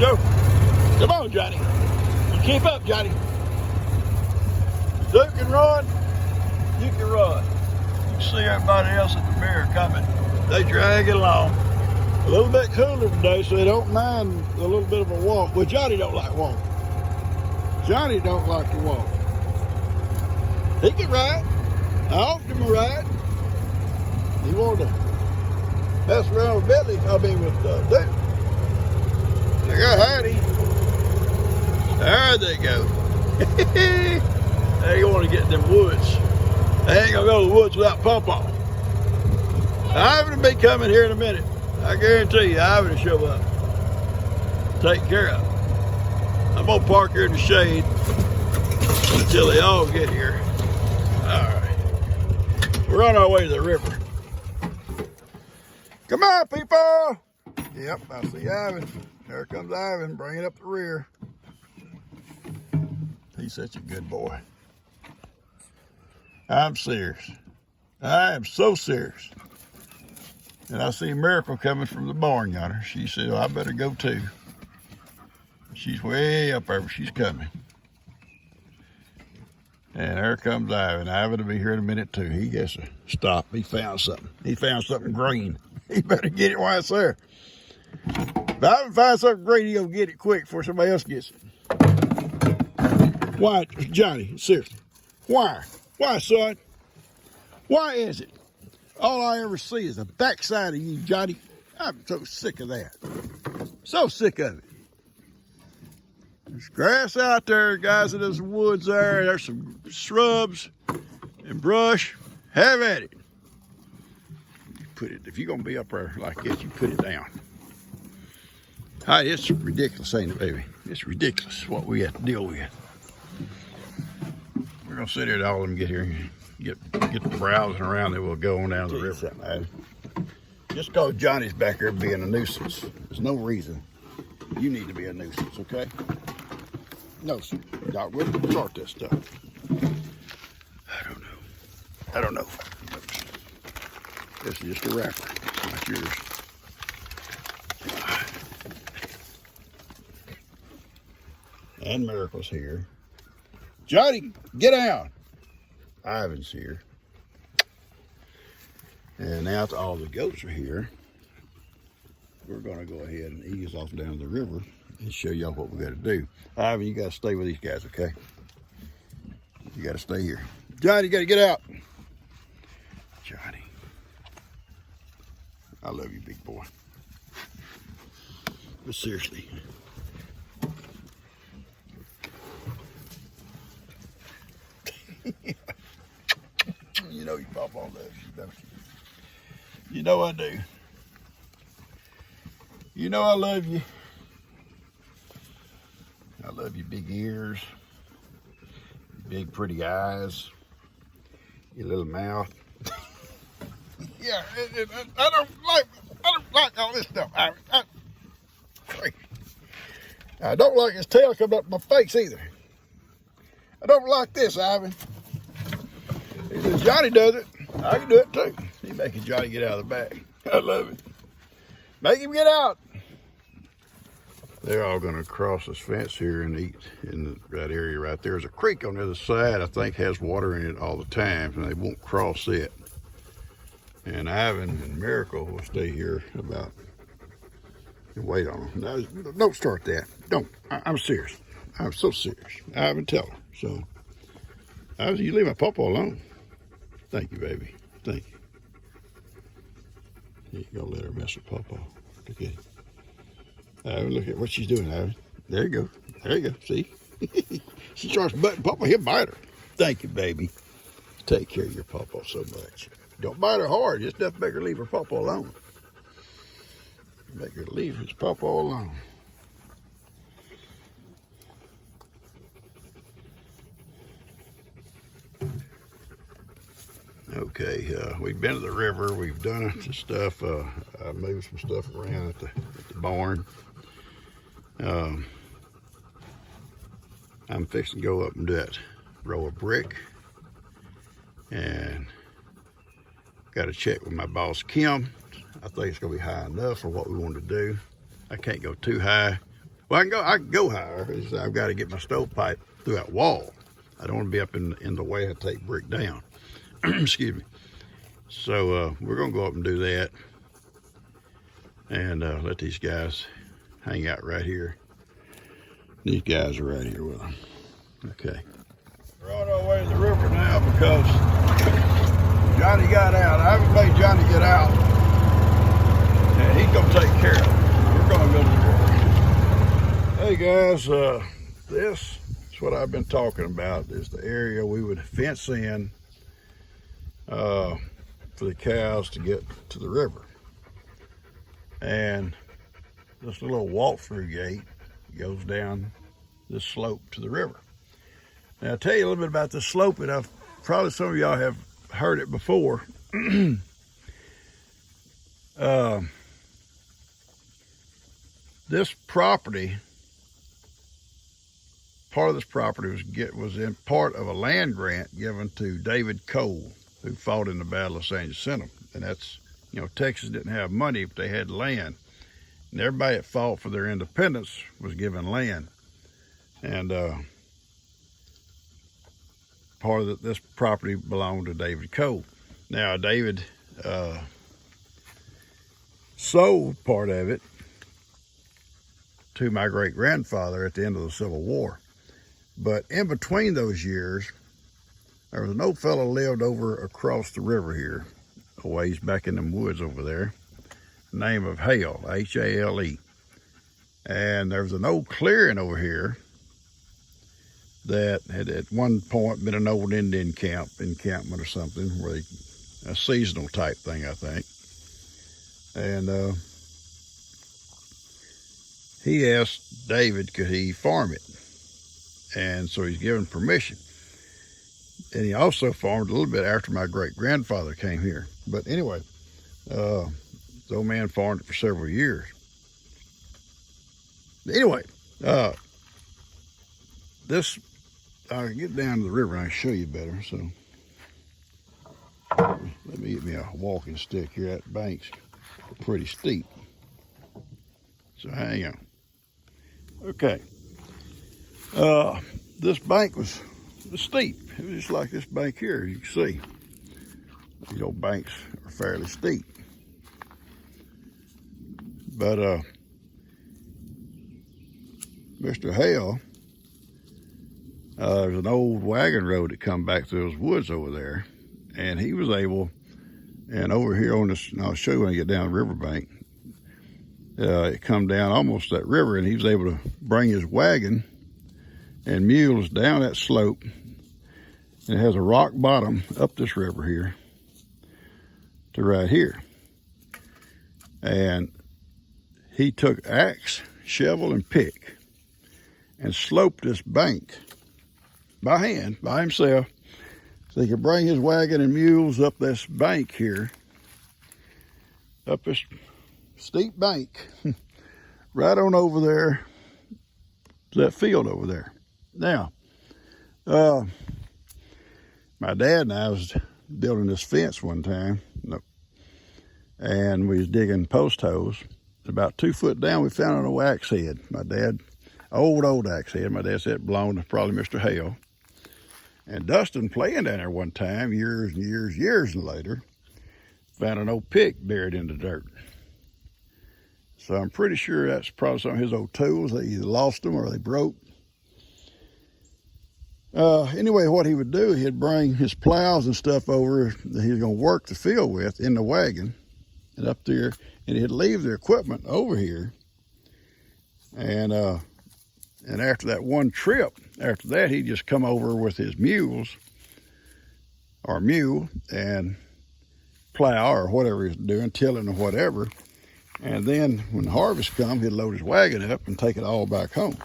Go. Come on, Johnny. You keep up, Johnny. Duke can run. You can run. You can see everybody else at the mirror coming. They drag it along. A little bit cooler today, so they don't mind a little bit of a walk. Well, Johnny don't like walking. Johnny don't like to walk. He can ride. I offered him a ride. He wanted to mess around with Billy. I mean with Duke. I got Heidi. There they go. They want to get in them woods. They ain't gonna go to the woods without Pawpaw. Ivan will be coming here in a minute. I guarantee you, Ivan will show up. Take care of him. I'm gonna park here in the shade until they all get here. All right. We're on our way to the river. Come on, people. Yep, I see Ivan. There comes Ivan, bringing up the rear. He's such a good boy. I'm serious. I am so serious. And I see Miracle coming from the barn yonder. She said, well, I better go too. She's way up there, but she's coming. And there comes Ivan. Ivan will be here in a minute too. He gets to stop. He found something. He found something green. He better get it while it's there. If Ivan finds something green, he'll get it quick before somebody else gets it. Why, Johnny, seriously, why? Why, son? Why is it? All I ever see is the backside of you, Johnny. I'm so sick of that. So sick of it. There's grass out there, guys, in those woods there. There's some shrubs and brush. Have at it. You put it, if you're gonna be up there like this, you put it down. Hi, it's ridiculous, ain't it, baby? It's ridiculous what we have to deal with. We're gonna sit here till all of them get here and get the browsing around, then we'll go on down to the river. Just because Johnny's back here being a nuisance, there's no reason you need to be a nuisance, okay? No, sir. Doc, we'll start this stuff. I don't know. This is just a wrapper, not yours. And Miracle's here. Johnny, get down. Ivan's here. And now that all the goats are here, we're gonna go ahead and ease off down the river and show y'all what we gotta do. Ivan, you gotta stay with these guys, okay? You gotta stay here. Johnny, you gotta get out. Johnny. I love you, big boy. But seriously. You know your papa loves you, don't you? You know I do. You know I love you. I love your big ears, your big pretty eyes, your little mouth. Yeah, I don't like all this stuff. I don't like his tail coming up my face either. I don't like this, Ivan. He says, Johnny does it. I can do it too. He making Johnny get out of the bag. I love it. Make him get out. They're all gonna cross this fence here and eat in that area right there. There's a creek on the other side, I think has water in it all the time, and they won't cross it. And Ivan and Miracle will stay here about and wait on them. No, don't start that. Don't. I'm serious. I'm so serious. Ivan, tell her. So, Ivan, you leave my papa alone. Thank you, baby. Thank you. You go let her mess with Pawpaw. Look at it. Ivan, look at what she's doing, Ivan. There you go. There you go. See? She starts butting Pawpaw. He'll bite her. Thank you, baby. Take care of your Pawpaw so much. Don't bite her hard. Just enough to make her leave her Pawpaw alone. Make her leave his Pawpaw alone. Okay, we've been to the river. We've done some stuff. I moved some stuff around at the barn. I'm fixing to go up and do that row of brick. And got to check with my boss, Kim. I think it's going to be high enough for what we want to do. I can't go too high Well, I can go higher. I've got to get my stovepipe through that wall. I don't want to be up in the way I take brick down. Excuse me. So we're gonna go up and do that, and let these guys hang out right here. These guys are right here with them. Okay. We're on our way to the river now because Johnny got out. I haven't made Johnny get out, and he's gonna take care of it. We're gonna go to the river. Hey guys, this is what I've been talking about. Is the area we would fence in for the cows to get to the river, and this little walk-through gate goes down this slope to the river. Now, I'll tell you a little bit about this slope, and probably some of y'all have heard it before. This property, part of this property was in part of a land grant given to David Cole, who fought in the Battle of San Jacinto. And that's, Texas didn't have money, but they had land. And everybody that fought for their independence was given land. And part of this property belonged to David Cole. Now, David sold part of it to my great-grandfather at the end of the Civil War. But in between those years, there was an old fellow lived over across the river here, a ways back in them woods over there, name of Hale, H-A-L-E. And there was an old clearing over here that had at one point been an old Indian encampment or something, where a seasonal type thing, I think. And he asked David, could he farm it? And so he's given permission. And he also farmed a little bit after my great-grandfather came here. But anyway, the old man farmed it for several years. Anyway, I'll get down to the river and I can show you better. So let me get me a walking stick here. That bank's pretty steep. So hang on. Okay. This bank was steep. It was just like this bank here, you can see. These old banks are fairly steep. But Mr. Hale, there's an old wagon road that come back through those woods over there, and he was able, and over here on this, and I'll show you when I get down the riverbank, it come down almost that river, and he was able to bring his wagon and mules down that slope, and it has a rock bottom up this river here to right here. And he took axe, shovel, and pick and sloped this bank by hand, by himself, so he could bring his wagon and mules up this bank here, up this steep bank, right on over there to that field over there. Now, my dad and I was building this fence one time, and we was digging post holes. About 2 foot down, we found an old axe head. My dad, old axe head. My dad said it belonged to probably Mr. Hale. And Dustin, playing down there one time, years later, found an old pick buried in the dirt. So I'm pretty sure that's probably some of his old tools. They either lost them or they broke. Anyway, what he would do, he'd bring his plows and stuff over that he was going to work the field with in the wagon and up there, and he'd leave the equipment over here. And after that one trip, after that, he'd just come over with his mule and plow or whatever he was doing, tilling or whatever. And then when the harvest come, he'd load his wagon up and take it all back home.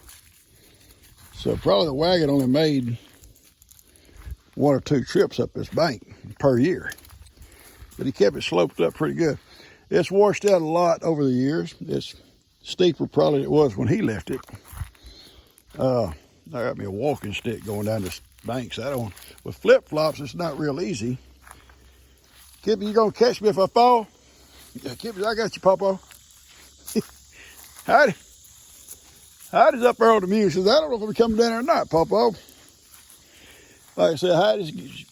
So probably the wagon only made 1 or 2 trips up this bank per year. But he kept it sloped up pretty good. It's washed out a lot over the years. It's steeper probably than it was when he left it. I got me a walking stick going down this bank. So with flip-flops, it's not real easy. Kippy, you gonna catch me if I fall? Yeah, Kippy, I got you, Papa. Howdy. Heidi's up there on the mule. She says, I don't know if I'll be coming down there or not, Papa. Like I said, Heidi's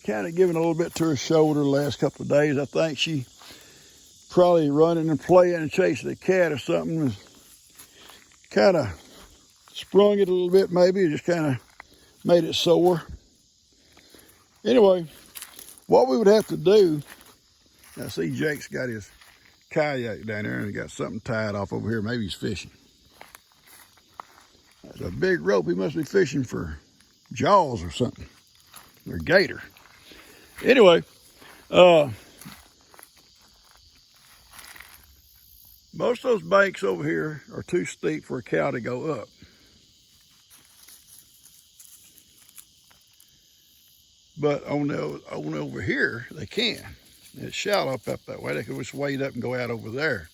kind of giving a little bit to her shoulder the last couple of days. I think she probably running and playing and chasing a cat or something. Kind of sprung it a little bit maybe. It just kind of made it sore. Anyway, what we would have to do, I see Jake's got his kayak down there and he got something tied off over here. Maybe he's fishing. That's a big rope. He must be fishing for jaws or something, or gator. Anyway, most of those banks over here are too steep for a cow to go up. But on over here, they can. It's shallow up that way. They can just wade up and go out over there.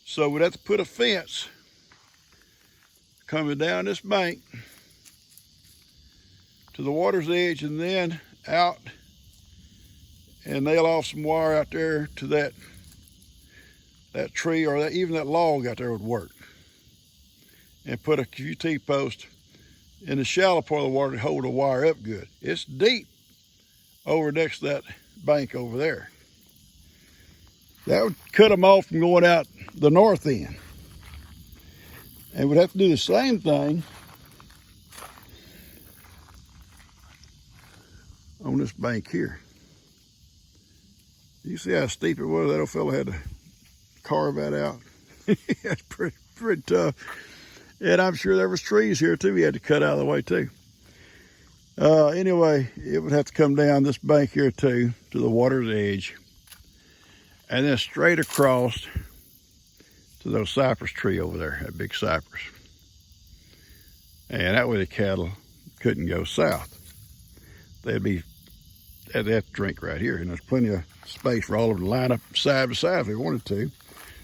So we'd have to put a fence coming down this bank to the water's edge and then out and nail off some wire out there to that tree or even that log out there would work. And put a few T-posts in the shallow part of the water to hold the wire up good. It's deep over next to that bank over there. That would cut them off from going out the north end. And we'd have to do the same thing on this bank here. You see how steep it was? That old fella had to carve that out. That's pretty tough. And I'm sure there was trees here too he had to cut out of the way too. Anyway, it would have to come down this bank here too to the water's edge and then straight across to those cypress tree over there, that big cypress. And that way the cattle couldn't go south. They'd have to drink right here, and there's plenty of space for all of them to line up side by side if they wanted to.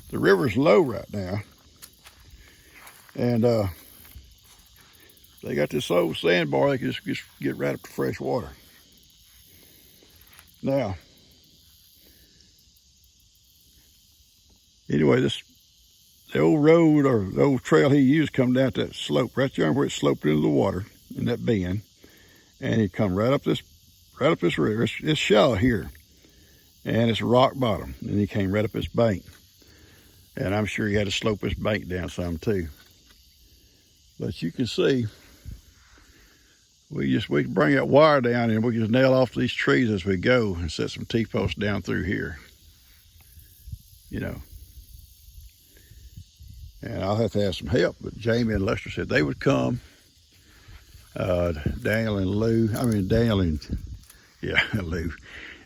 The river's low right now, and they got this old sandbar. They can just get right up to fresh water. Now, anyway, the old road or the old trail he used come down that slope right there where it sloped into the water in that bend, and he come right up this river. It's shallow here, and it's a rock bottom, and he came right up this bank. And I'm sure he had to slope this bank down some too. But you can see, we can bring that wire down and we can just nail off these trees as we go and set some T-posts down through here. You know. And I'll have to have some help, but Jamie and Lester said they would come. Daniel and Lou, Lou.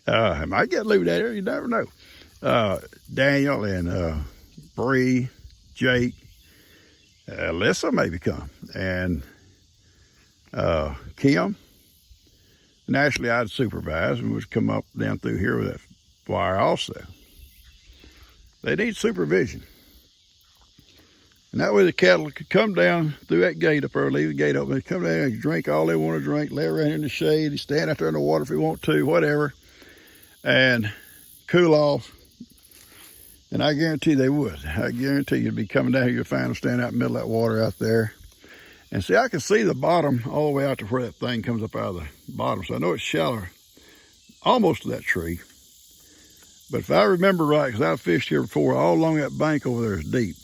I might get Lou down there, you never know. Daniel and Bree, Jake, Alyssa maybe come, and Kim. And actually I'd supervise and would come up down through here with that wire also. They need supervision. And that way the cattle could come down through that gate up there, leave the gate open, come down and drink all they want to drink, lay around in the shade, stand out there in the water if they want to, whatever, and cool off. And I guarantee they would. I guarantee you'd be coming down here, you'd find them standing out in the middle of that water out there. And see, I can see the bottom all the way out to where that thing comes up out of the bottom. So I know it's shallow, almost to that tree. But if I remember right, because I've fished here before, all along that bank over there is deep.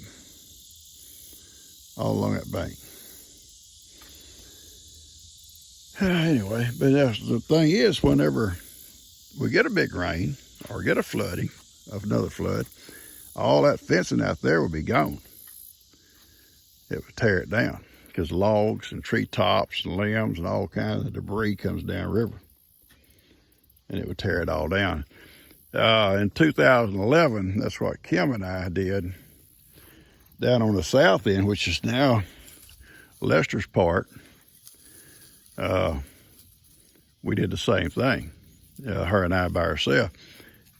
All along that bank. Anyway, but the thing is, whenever we get a big rain or get a flooding of another flood, all that fencing out there will be gone. It would tear it down because logs and tree tops and limbs and all kinds of debris comes down river, and it would tear it all down. In 2011, that's what Kim and I did down on the south end, which is now Lester's Park. We did the same thing, her and I by ourselves.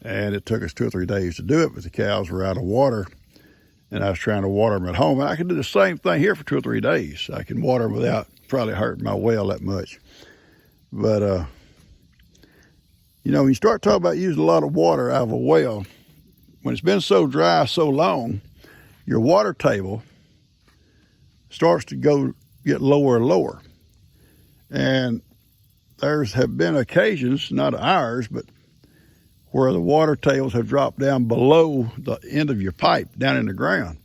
And it took us 2 or 3 days to do it, but the cows were out of water, and I was trying to water them at home. And I can do the same thing here for 2 or 3 days. I can water them without probably hurting my well that much. But, you know, when you start talking about using a lot of water out of a well, when it's been so dry so long, your water table starts to get lower and lower. And there's have been occasions, not ours, but where the water tables have dropped down below the end of your pipe down in the ground.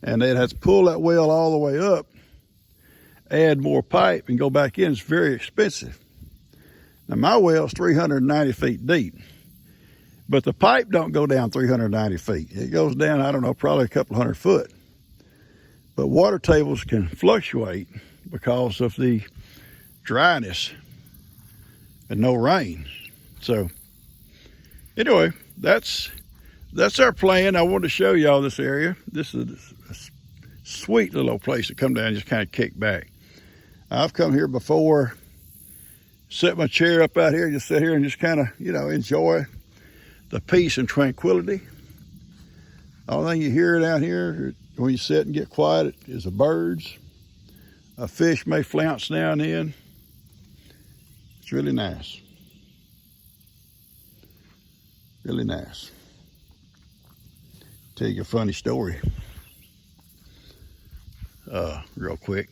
And they'd have to pull that well all the way up, add more pipe, and go back in. It's very expensive. Now, my well's 390 feet deep, but the pipe don't go down 390 feet. It goes down, I don't know, probably a couple hundred foot. But water tables can fluctuate because of the dryness and no rain. So anyway, that's our plan. I wanted to show y'all this area. This is a sweet little place to come down and just kind of kick back. I've come here before, set my chair up out here, just sit here and just kind of, enjoy the peace and tranquility. The only thing you hear down here when you sit and get quiet is the birds. A fish may flounce now and then. It's really nice. Really nice. Tell you a funny story. Real quick.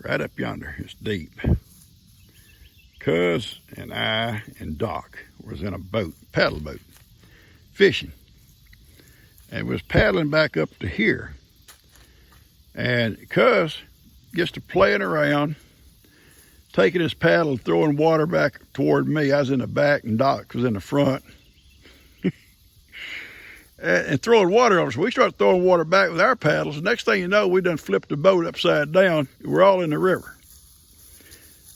Right up yonder, it's deep. Cuz and I and Doc was in a boat, paddle boat, fishing. And was paddling back up to here. And Cuz gets to playing around, taking his paddle, throwing water back toward me. I was in the back and Doc was in the front. and throwing water over. So we started throwing water back with our paddles. The next thing you know, we done flipped the boat upside down. We're all in the river.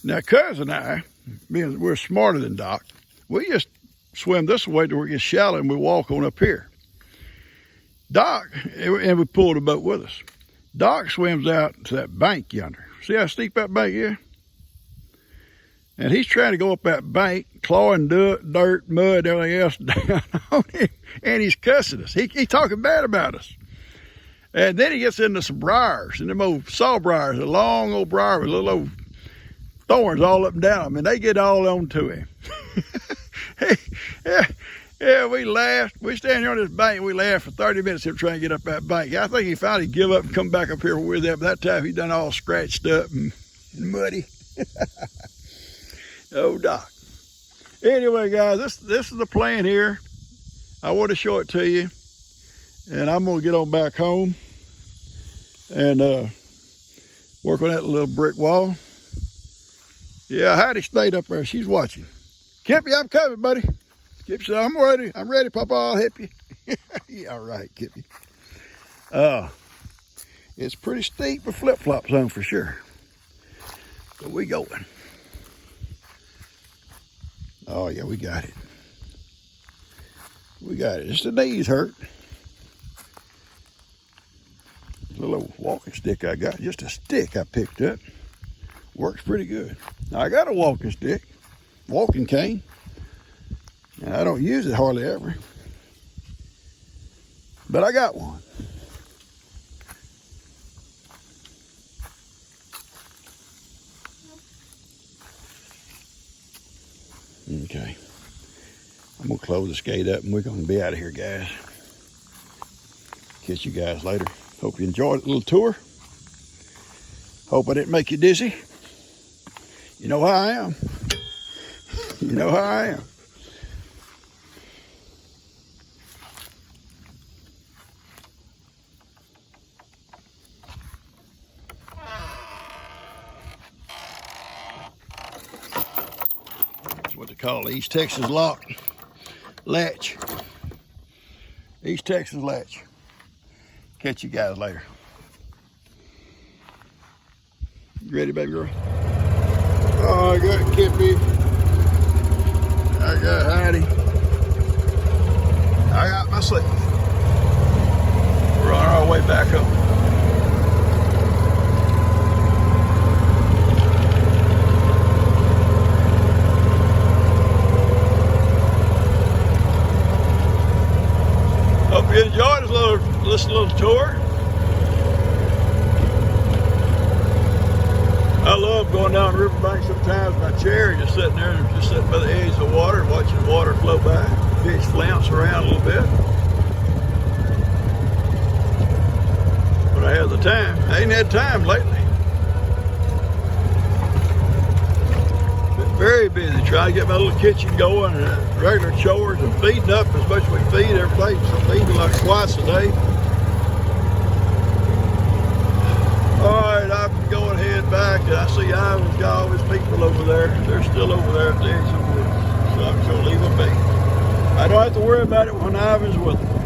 Now, Cuz and I, we're smarter than Doc. We just swim this way to where it gets shallow and we walk on up here. Doc, and we pull the boat with us. Doc swims out to that bank yonder. See how steep that bank is? And he's trying to go up that bank, clawing dirt, mud, everything else down on him. And he's cussing us. He's talking bad about us. And then he gets into some briars, and them old saw briars, a long old briar with little old thorns all up and down. I mean, they get all onto him. Yeah, we laughed. We stand here on this bank and we laughed for 30 minutes him trying to get up that bank. I think he finally give up and come back up here where we're there. But that time he done all scratched up and muddy. Oh, Doc. Anyway, guys, this is the plan here. I want to show it to you. And I'm going to get on back home and work on that little brick wall. Yeah, Heidi stayed up there. She's watching. Kippy, I'm coming, buddy. Kippy said, I'm ready. I'm ready, Papa. I'll help you. Yeah, all right, Kippy. It's pretty steep with flip-flops on for sure. But we going. Oh, yeah, we got it. We got it. Just the knees hurt. Little old walking stick I got. Just a stick I picked up. Works pretty good. Now, I got a walking stick. Walking cane. And I don't use it hardly ever. But I got one. Okay. I'm going to close the skate up and we're going to be out of here, guys. Catch you guys later. Hope you enjoyed the little tour. Hope I didn't make you dizzy. You know how I am. You know how I am. That's what they call the East Texas latch. East Texas latch. Catch you guys later. You ready, baby girl? Oh, I got Kippy. I got Heidi. I got myself. We're on our way back up. Hope you enjoyed this little tour. I love going down the riverbank sometimes in my chair and just sitting there and just sitting by the edge of the water and watching the water flow by. Fish flounce around a little bit. But I have the the time. I ain't had time lately. Been very busy trying to get my little kitchen going and regular chores and feeding up as much as we feed every place. So feeding like twice a day. All right, I'm going to head back, and I see Ivan's got all his people over there. They're still over there at the exit, so I'm going to leave them be. I don't have to worry about it when Ivan's with them.